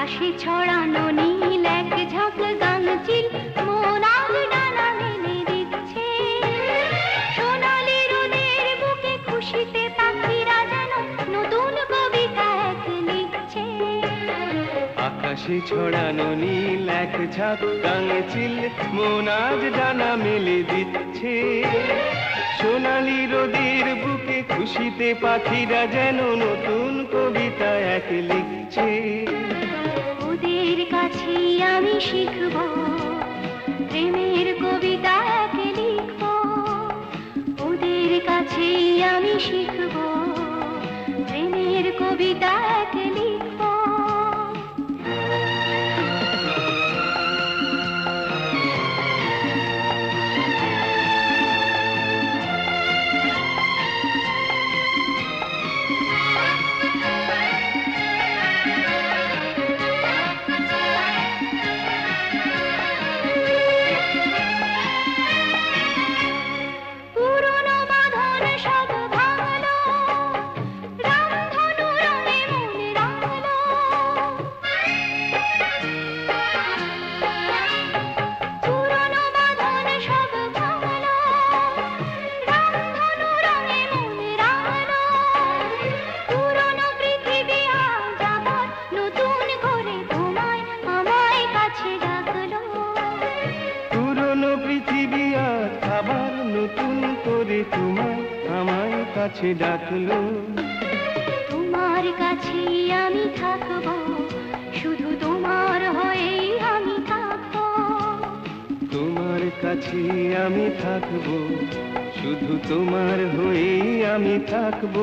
আকাশে ছড়ানো নীল এক ঝাঁক গাংচিল মন আজ ডানা মেলে দিচ্ছে। সোনালি রোদের বুকে খুশিতে পাখিরা যেন নতুন কবিতা এক লিখছে। আকাশে ছড়ানো নীল এক ঝাঁক গাংচিল মন আজ ডানা মেলে দিচ্ছে। সোনালি রোদের বুকে খুশিতে পাখিরা যেন নতুন কবিতা এক লিখছে। ওদের কাছে আমি শিখব প্রেমের কবিতা এক লিখব। ওদের কাছে আমি শিখব প্রেমের কবিতা এক লিখব। কাছে ডাকলো তোমার কাছে আমি থাকব শুধু তোমার হয়েই আমি থাকব। তোমার কাছে আমি থাকব শুধু তোমার হয়েই আমি থাকব।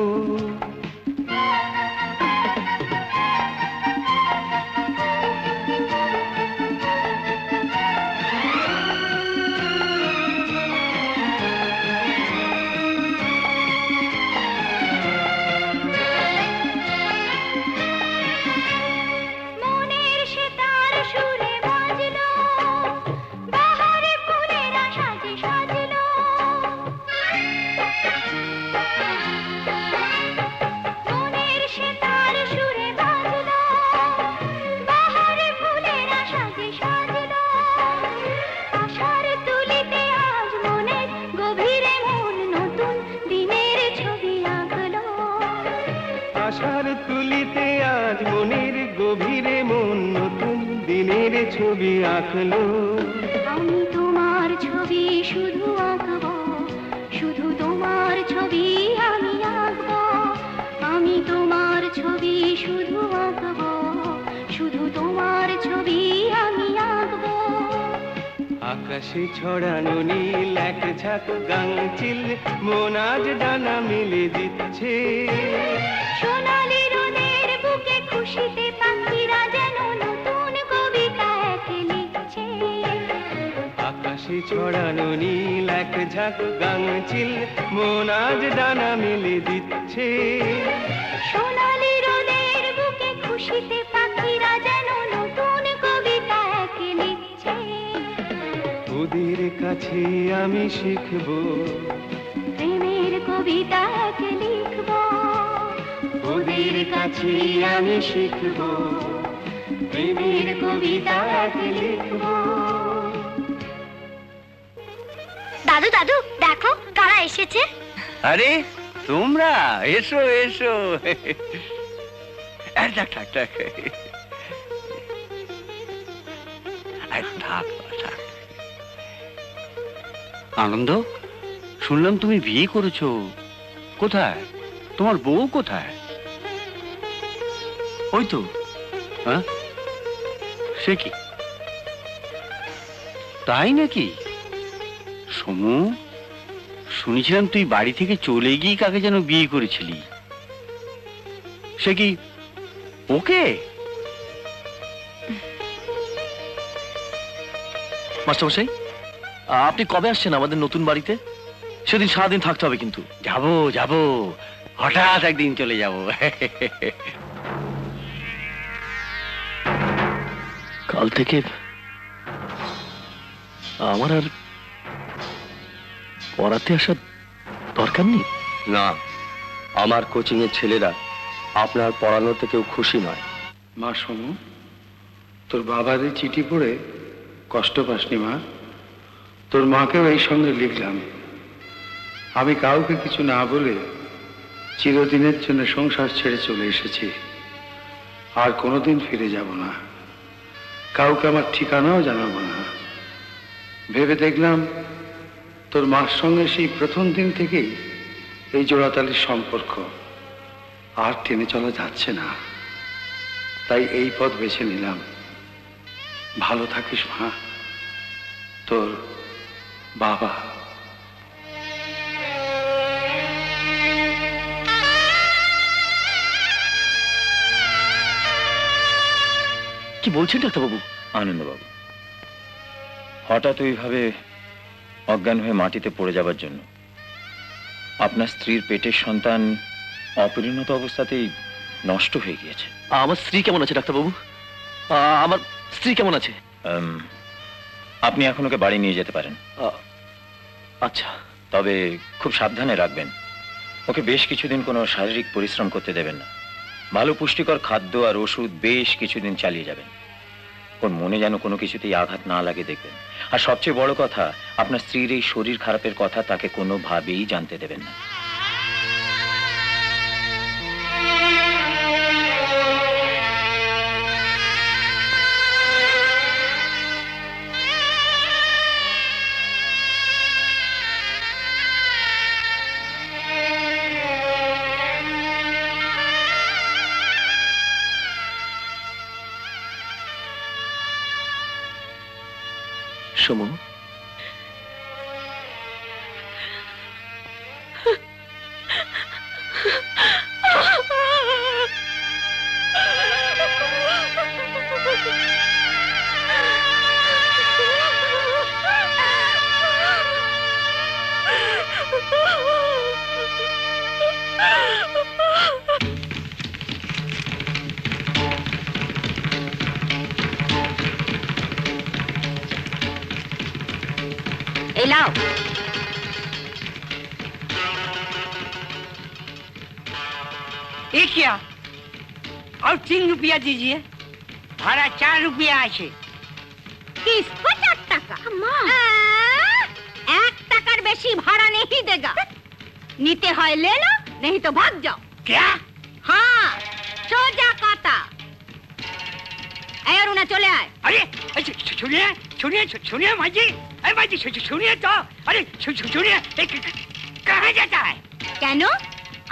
ছবি আঁকলো আমি তোমার ছবি শুধু আঁকব শুধু তোমার ছবি আমি আঁকব। আমি তোমার ছবি শুধু আঁকব শুধু তোমার ছবি আমি আঁকব। আকাশে ছড়ানো নীল এক ঝাঁক গাংচিল মন আজ ডানা মেলে দিচ্ছে। সোনালি রোদের বুকে খুশিতে পাখিরা যেন নতুন কবিতা এক লিখছে। আকাশে ছড়ানো নীল এক ঝাঁক গাংচিল মন আজ ডানা মেলে দিচ্ছে। সোনালি রোদের বুকে খুশিতে পাখিরা যেন নতুন কবিতা এক লিখছে। ওদের কাছে আমি শিখব প্রেমের কবিতা এক লিখব। ওদের কাছে আমি শিখব প্রেমের কবিতা এক লিখব। দাদু দাদু দেখো কারা এসেছে। আরে তোমরা এসো এসো। আনন্দ, শুনলাম তুমি বিয়ে করেছো। কোথায়? তোমার বউ কোথায়? ওই তো। হ্যাঁ, সে কি? তাই নাকি? সমু, শুনেছিলাম তুই বাড়ি থেকে চলে গিয়ে কাকে যেন বিয়ে করেছিলি। সে কি ওকে? মাস্টারমশাই, আপনি কবে আসছেন আমাদের নতুন বাড়িতে? সেদিন সারাদিন থাকতে হবে কিন্তু। যাবো যাবো, হঠাৎ একদিন চলে যাব। কাল থেকে আমার আর পড়াতে আসার দরকার নেই। না, আমার কোচিং এর ছেলেরা আপনার পড়ানোতে কেউ খুশি নয়। মা সমু, তোর বাবার এই চিঠি পড়ে কষ্ট পাসনি মা? তোর মাকেও এই সঙ্গে লিখলাম। আমি কাউকে কিছু না বলে চিরদিনের জন্য সংসার ছেড়ে চলে এসেছি। আর কোনোদিন ফিরে যাব না, কাউকে আমার ঠিকানাও জানাবো না। ভেবে দেখলাম তোর মার সঙ্গে সেই প্রথম দিন থেকেই এই জোড়াতালির সম্পর্ক আর টেনে চলা যাচ্ছে না, তাই এই পথ বেছে নিলাম। ভালো থাকিস মা, তোর বাবা। কি বলছেন ডাক্তারবাবু? আনন্দবাবু, হঠাৎ ওইভাবে অজ্ঞান হয়ে মাটিতে পড়ে যাবার জন্য আপনার স্ত্রীর পেটের সন্তান অপরিণত অবস্থাতেই নষ্ট হয়ে গিয়েছে। আমার স্ত্রী কেমন আছে ডাক্তারবাবু? আমার স্ত্রী কেমন আছে? আপনি এখন ওকে বাড়ি নিয়ে যেতে পারেন। আচ্ছা, তবে খুব সাবধানে রাখবেন। ওকে বেশ কিছুদিন কোনো শারীরিক পরিশ্রম করতে দেবেন না। ভালো পুষ্টিকর খাদ্য আর ওষুধ বেশ কিছুদিন চালিয়ে যাবেন। ওর মনে যেন কোনো কিছুতেই আঘাত না লাগে দেখবেন। আর সবচেয়ে বড় কথা, আপনার স্ত্রীর এই শরীর খারাপের কথা তাকে কোনোভাবেই জানতে দেবেন না। সমু, लाओ। ये क्या? और 3 रुपया दीजिए, भाड़ा 4 रुपया আছে। किसको 4 টাকা? एक টাকার বেশি ভাড়া नहीं देगा। নিতে হয় ले लो, नहीं तो भाग जाओ। क्या? हाँ, सोजा কথা। और उन्हें चले आए। अरे सुनिए सुनिए सुनिए माँ जी, अरे माँ जी सुनिए तो, अरे सुनिए, कहाँ जाता है? কেন?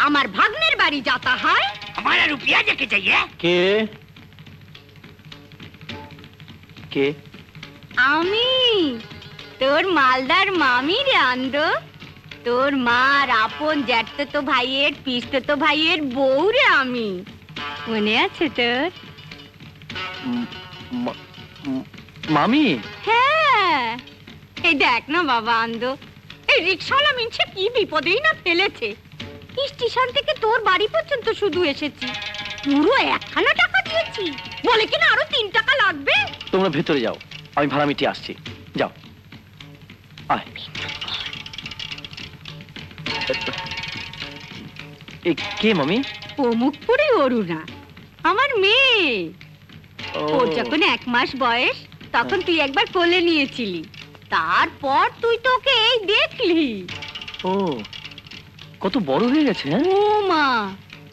আমার ভাগ্নের বাড়ি যাতা হয়। हमारा रुपया देके चाहिए। কে কে? আমি তোর মালদার মামি রে আন্দো। তোর মার আপন জ্যাঠতো ভাইয়ের পিসতো ভাইয়ের বউ রে আমি। মনে আছে তোর? মামি? হ্যাঁ, এই দেখ না বাবা আন্দো, এই রিকশাওয়ালা মিনছে কি বিপদেই না ফেলেছে। স্টেশন থেকে তোর বাড়ি পর্যন্ত শুধু এসেছি, পুরো 1 টাকা দিয়েছি, বলে কিনা আরো 3 টাকা লাগবে। তোমরা ভেতরে যাও, আমি ভাড়া মিটিয়ে আসছি। যাও। আয়। এ কে মামি? অমুকপুরে অরুণা, আমার মেয়ে। ওর যখন 1 মাস বয়স তখন তুই একবার কোলে নিয়েছিলি, তারপর তুই তোকে এই দেখলি। ও, কত বড় হয়ে গেছে। ও মা,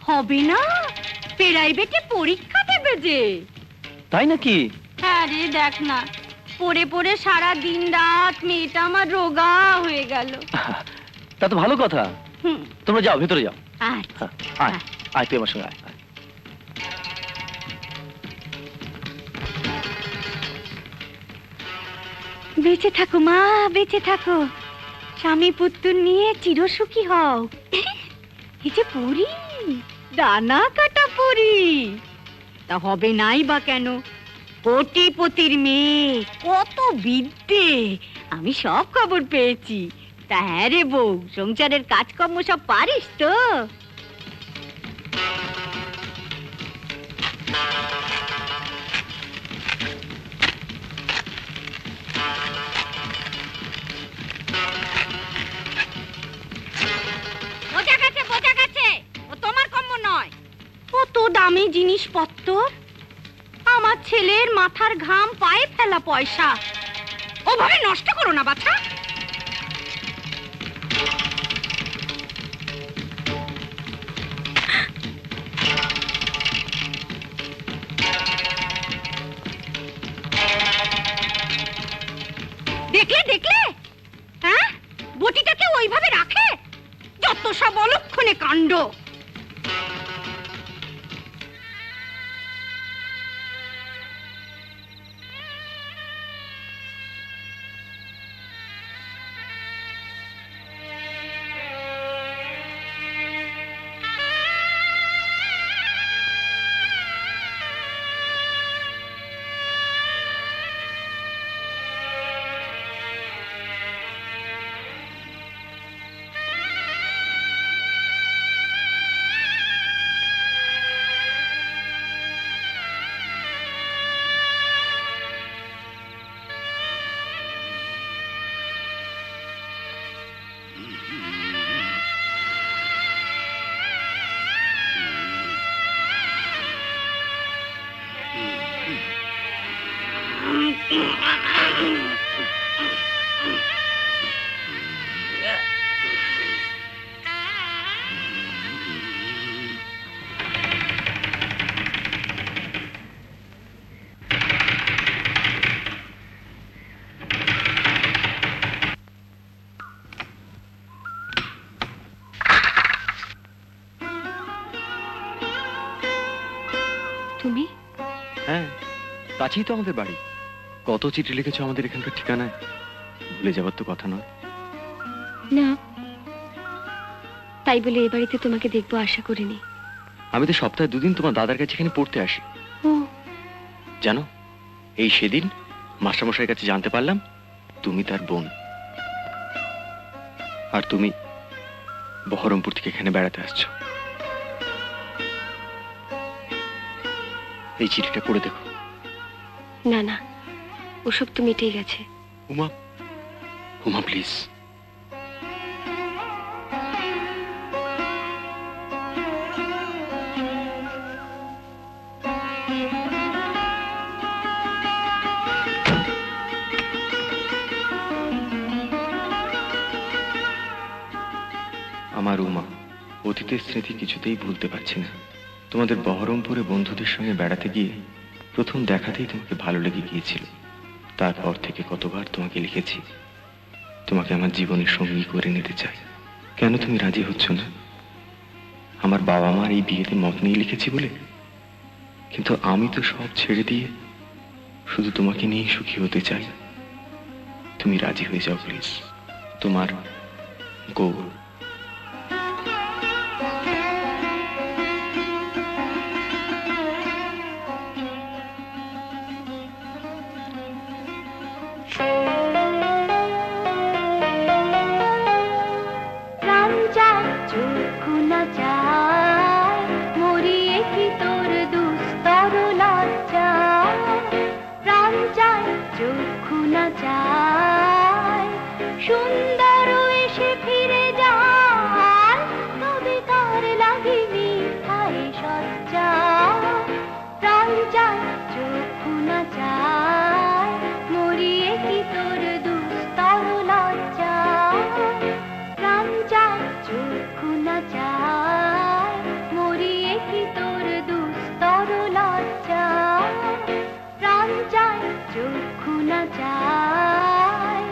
হবে না, প্রাইভেটে পরীক্ষা দেবে যে। তাই নাকি? হ্যাঁ রে, দেখ না, পড়ে পড়ে সারা দিন রাত মেয়েটা আমার রোগা হয়ে গেল। তা তো ভালো কথা। তোমরা যাও, ভেতরে যাও। আচ্ছা, আয় আয়, তুই আমার সঙ্গে আয়। বেঁচে থাকো মা, বেঁচে থাকো, স্বামী পুত্র নিয়ে চিরসুখী হও। এই যে পরি, দানা কাটা পরি, তা হবে নাই বা কেন? কোটিপতির মেয়ে, কত বিদ্যে, আমি সব খবর পেয়েছি। তা হ্যাঁ রে বউ, সংসারের কাজকর্ম সব পারিস তো? বোঝা গেছে, ও তোমার কম্ম নয়। কত দামি জিনিসপত্র, আমার ছেলের মাথার ঘাম পায়ে ফেলা পয়সা, ওভাবে নষ্ট করো না বাছা। দেখলে দেখলে, হ্যাঁ, বটিটাকে ওইভাবে রাখে, যত সব অলক্ষণে কাণ্ড। তুমি? হ্যাঁ, কাছেই তো আমাদের বাড়ি। কত চিঠি লিখেছো আমাদের এখানকার ঠিকানায়, ভুলে যাবার তো কথা নয়। না, তাই বলে এ বাড়িতে তোমাকে দেখবো আশা করিনি। আমি তো সপ্তাহে 2 দিন তোমার দাদার কাছে এখানে পড়তে আসি। ও জানো, এই সেদিন মাস্টারমশাইয়ের কাছে জানতে পারলাম তুমি তার বোন, আর তুমি বহরমপুর থেকে এখানে বেড়াতে আসছো। এই চিঠিটা পড়ে দেখো। না না, ওসব তো মিটেই গেছে। উমা, উমা প্লিজ। আমার উমা, অতীতের স্মৃতি কিছুতেই ভুলতে পারছি না। তোমাদের বহরমপুরে বন্ধুদের সঙ্গে বেড়াতে গিয়ে প্রথম দেখাতেই তোমাকে ভালো লেগে গিয়েছিল। তারপর থেকে কতবার তোমাকে লিখেছি, তোমাকে আমার জীবনের সঙ্গী করে নিতে চাই। কেন তুমি রাজি হচ্ছ না? আমার বাবা মার এই বিয়েতে মত নিয়ে লিখেছি বলে? কিন্তু আমি তো সব ছেড়ে দিয়ে শুধু তোমাকে নিয়েই সুখী হতে চাই। তুমি রাজি হয়ে যাও প্লিজ। তোমার গৌর। সুন্দর এসে ফিরে যায়, তবে তার লাগে মিঠাই সজ্জা। প্রাণ চায় চক্ষু না চায়, মরিয়ে কি তোর দুস্তর লজ্জা। প্রাণ চায় চক্ষু না চায়, মরিয়ে কি তোর দুস্তর লজ্জা। প্রাণ চায় চক্ষু না চায়,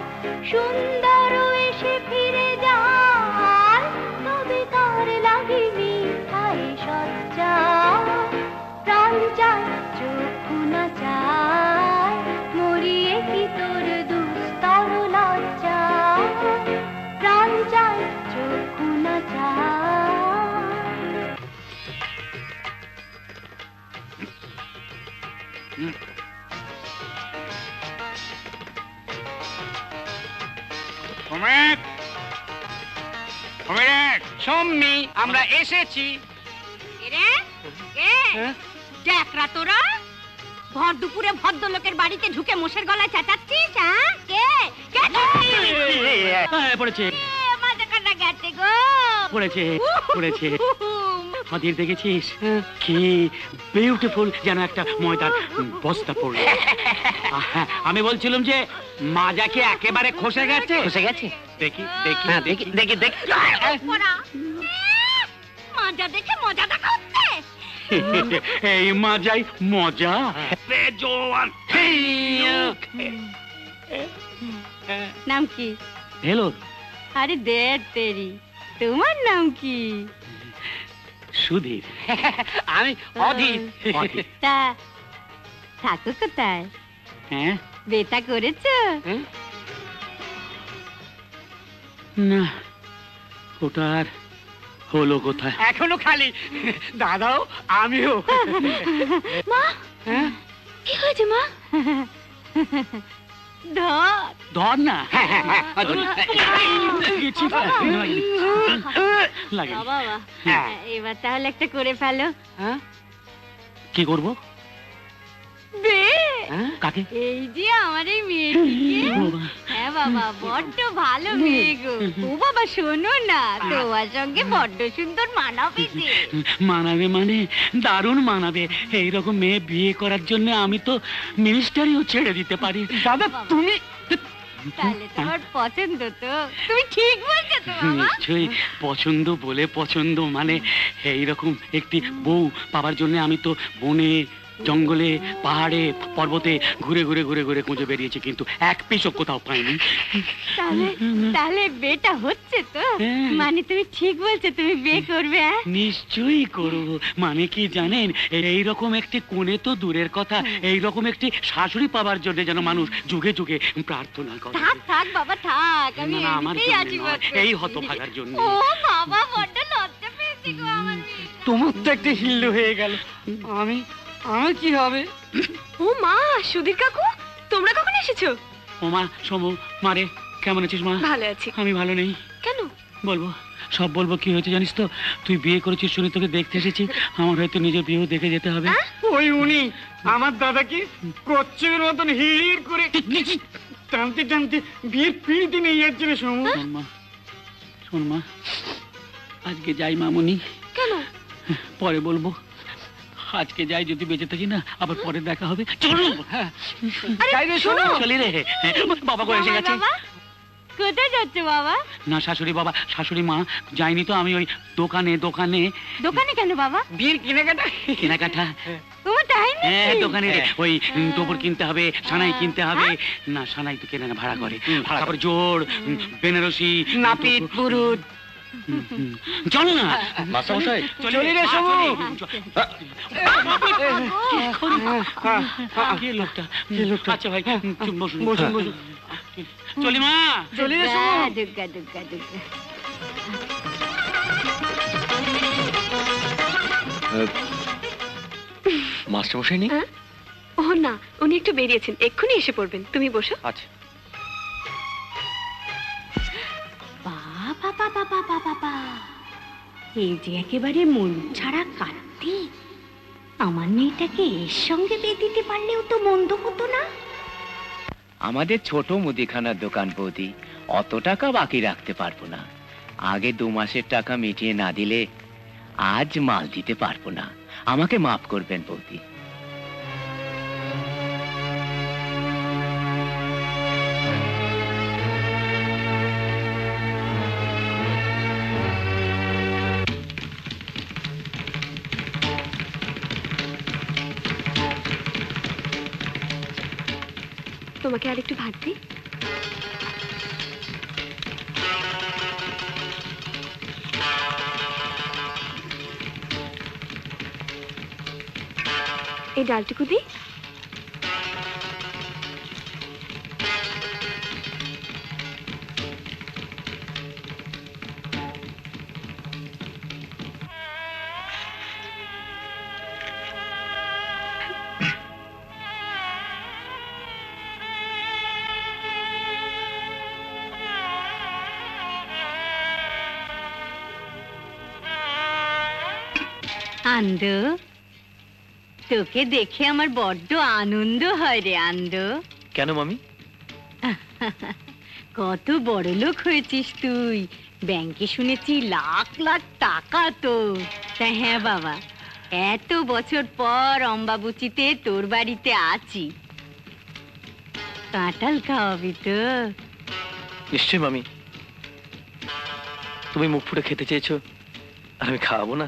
সুন্দর এসে ফিরে যায়, তবে তার লাগে মিঠাই সজ্জা। প্রাণ চায় চক্ষু না চায়, মরিয়ে কি তোর দুস্তর লজ্জা। প্রাণ চায় চক্ষু না চায়। সম্মি, আমরা এসেছি। দেখরা তোরা ভর দুপুরে ভদ্রলোকের বাড়িতে ঢুকে মোষের গলায় চেঁচাচ্ছিস? হ্যাঁ, কে কে পড়েছে মাঝে কাটা গেছে গো, পড়েছে পড়েছে অধীর দেখেছিস কি বিউটিফুল, যেন একটা ময়দার বস্তা পড়ল। আমি বলছিলাম যে মাজা কি একেবারে খসে গেছে? খসে গেছে? দেখি দেখি হ্যাঁ, দেখি দেখি দেখি। মজা দেখে মজা দেখা হচ্ছে। এই মাজাই মজা। জোয়ান নাম কি? ভেলোর। আরে দের তেরি, তোমার নাম কি? সুধীর। আমি অধীর। তা থাকো কোথায়? হ্যাঁ বেটা করেছো? না, ওটা আর হলো কোথায়? এখনো খালি দাদাও আমিও। মা, হ্যাঁ কি হয়েছে মা? ধর ধর না। কিছু লাগে। বাবা, এবার তাহলে একটা করে ফেলো। কি করবো? বে, কাকে? এই যে আমার এই মেয়েটিকে। হ্যাঁ বাবা, বড্ড ভালো মেয়ে গো। ও বাবা শোনো না, তোমার সঙ্গে বড্ড সুন্দর মানাবে যে। মানাবে মানে দারুণ মানাবে। এইরকম মেয়ে বিয়ে করার জন্য আমি তো মিনিস্টারিও ছেড়ে দিতে পারি। দাদা তুমি তাহলে তোমার পছন্দ তো? তুমি ঠিক বলছো তো বাবা? নিশ্চয়ই পছন্দ বলে পছন্দ মানে এইরকম একটি বউ পাওয়ার জন্য আমি তো বনে জঙ্গলে পাহাড়ে পর্বতে ঘুরে ঘুরে ঘুরে ঘুরে খুঁজে বেরিয়েছি, কিন্তু এক পিসও কোথাও পাইনি। তাহলে তাহলে বিয়েটা হচ্ছে তো? হ্যাঁ। মানে তুমি ঠিক বলছো, তুমি বিয়ে করবে? নিশ্চয়ই করব। মানে কি জানেন, এইরকম একটি কোণে তো দূরের কথা, এইরকম একটি শাশুড়ি পাওয়ার জন্য যেন মানুষ যুগে যুগে প্রার্থনা করে। থাক থাক বাবা থাক, আমি না, আমার এমনিতেই জন্য আশীর্বাদ নয়, করছি। এই হতভাগার জন্য। ও বাবা, বড্ড লজ্জা পেয়েছি গো আমার মেয়েটা। তোমার তো একটা হিল্লু হয়ে গেল। আমি আমার কি হবে? ও মা, সুধীর কাকু, তোমরা কখন এসেছো? ওমা সমু মারে, কেমন আছিস মা? ভালো আছি। আমি ভালো নেই। কেন? বলবো, সব বলবো। কি হয়েছে জানিস তো? তুই বিয়ে করেছিস শুনে তোকে দেখতে এসেছি। আমার হয়তো নিজের বিয়েও দেখে যেতে হবে। ওই উনি আমার দাদাকে কচ্ছপের মতন হিড় করে টানতে টানতে বিয়ের পিড়িতে নিয়ে যাচ্ছে রে সমু। শোন মা, শোন মা, আজকে যাই মামুনি। কেন? পরে বলবো। আজকে যাই, যদি বেঁচে থাকি না আবার পরে দেখা হবে। চলো। হ্যাঁ শোনো। চলি রে। বাবা করে এসে গেছে। বাবা, কোথায় যাচ্ছে বাবা? না শাশুড়ি বাবা, শাশুড়ি মা যাইনি তো। আমি ওই দোকানে দোকানে। দোকানে কেন বাবা? বিয়ের কেনাকাটা। কেনাকাটা? তোমার তাই হ্যাঁ নাকি? দোকানে ওই টোপর কিনতে হবে, সানাই কিনতে হবে। না সানাই তো কেনে না, ভাড়া করে। তারপর জোড়, বেনারসি, নাপিত, পুরুত। চল না মাস্টারমশাই, চলি রে সমু। কে লোকটা? আচ্ছা ভাই বসুন বসুন বসুন। চলি মা, চলি রে সমু। দুর্গা দুর্গা দুর্গা। মাস্টারমশাই নেই? ও না, উনি একটু বেরিয়েছেন, এক্ষুনি এসে পড়বেন। তুমি বসো। আচ্ছা। বাবা বাবা বাবা বাবা, এই যে একেবারে মন ছাড়া কার্তিক। আমার মেয়েটাকে এর সঙ্গে বিয়ে দিতে পারলেও তো মন্দ হতো না। আমাদের ছোট মুদিখানার দোকান বৌদি, অত টাকা বাকি রাখতে পারবো না। আগে 2 মাসের টাকা মিটিয়ে না দিলে আজ মাল দিতে পারবো না। আমাকে মাফ করবেন বৌদি। তোমাকে আর একটু ভাত দিই। এই ডালটুকু দিই। আন্দো, তোকে দেখে আমার বড্ড আনন্দ হয় রে আন্দো। কেন মামি? কত বড় লোক হয়েছিস তুই। ব্যাংকে শুনেছি লাখ লাখ টাকা তো। তা হ্যাঁ বাবা, এত বছর পর অম্বাবুচিতে তোর বাড়িতে আছি, কাঁঠাল খাওয়াবি তো? নিশ্চয় মামি, তুমি মুখ ফুটে খেতে চেয়েছো আর আমি খাওয়াবো না?